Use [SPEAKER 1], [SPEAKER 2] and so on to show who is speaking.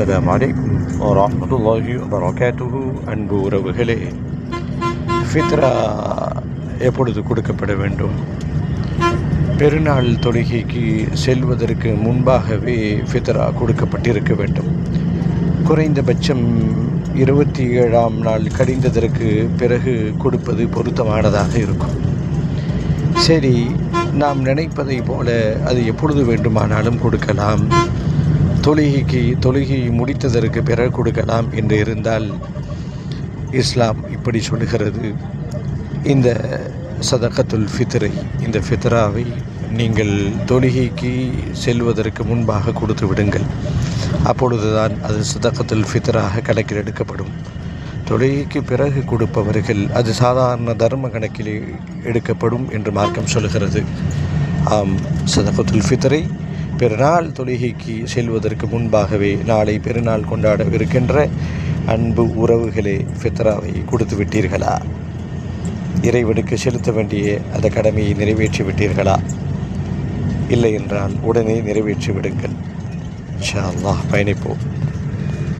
[SPEAKER 1] அஸ்ஸலாமு அலைக்கும் வரஹ்மத்துல்லாஹி வபரகாத்துஹு. அன்பு உறவுகளே, ஃபித்ரா எப்பொழுது கொடுக்கப்பட வேண்டும்? பெருநாள் தொழுகைக்கு செல்வதற்கு முன்பாகவே ஃபித்ரா கொடுக்கப்பட்டிருக்க வேண்டும். குறைந்தபட்சம் 27ஆம் நாள் கழிந்ததற்கு பிறகு கொடுப்பது பொருத்தமானதாக இருக்கும். சரி, நாம் நினைப்பதை போல அது எப்பொழுது வேண்டுமானாலும் கொடுக்கலாம், தொழுகை முடித்ததற்கு பிறகு கொடுக்கலாம் என்று இருந்தால், இஸ்லாம் இப்படி சொல்கிறது, இந்த சதகத்துல் ஃபித்ரை, இந்த ஃபித்ராவை நீங்கள் தொழுகைக்கு செல்வதற்கு முன்பாக கொடுத்து விடுங்கள். அப்பொழுதுதான் அது சதகத்துல் ஃபித்ராக கணக்கில் எடுக்கப்படும். தொழுகைக்கு பிறகு கொடுப்பவர்கள் அது சாதாரண தர்ம கணக்கில் எடுக்கப்படும் என்று மார்க்கம் சொல்கிறது. ஆம், சதகத்துல் ஃபித்ரை பெருநாள் தொழுகைக்கு செல்வதற்கு முன்பாகவே நாளை பெருநாள் கொண்டாடவிருக்கின்ற அன்பு உறவுகளே, ஃபித்ராவை கொடுத்து விட்டீர்களா? இறைவனுக்கு செலுத்த வேண்டிய அந்த கடமையை நிறைவேற்றி விட்டீர்களா? இல்லை என்றால் உடனே நிறைவேற்றி விடுங்கள். இன்ஷா அல்லாஹ் பயணிப்போம்.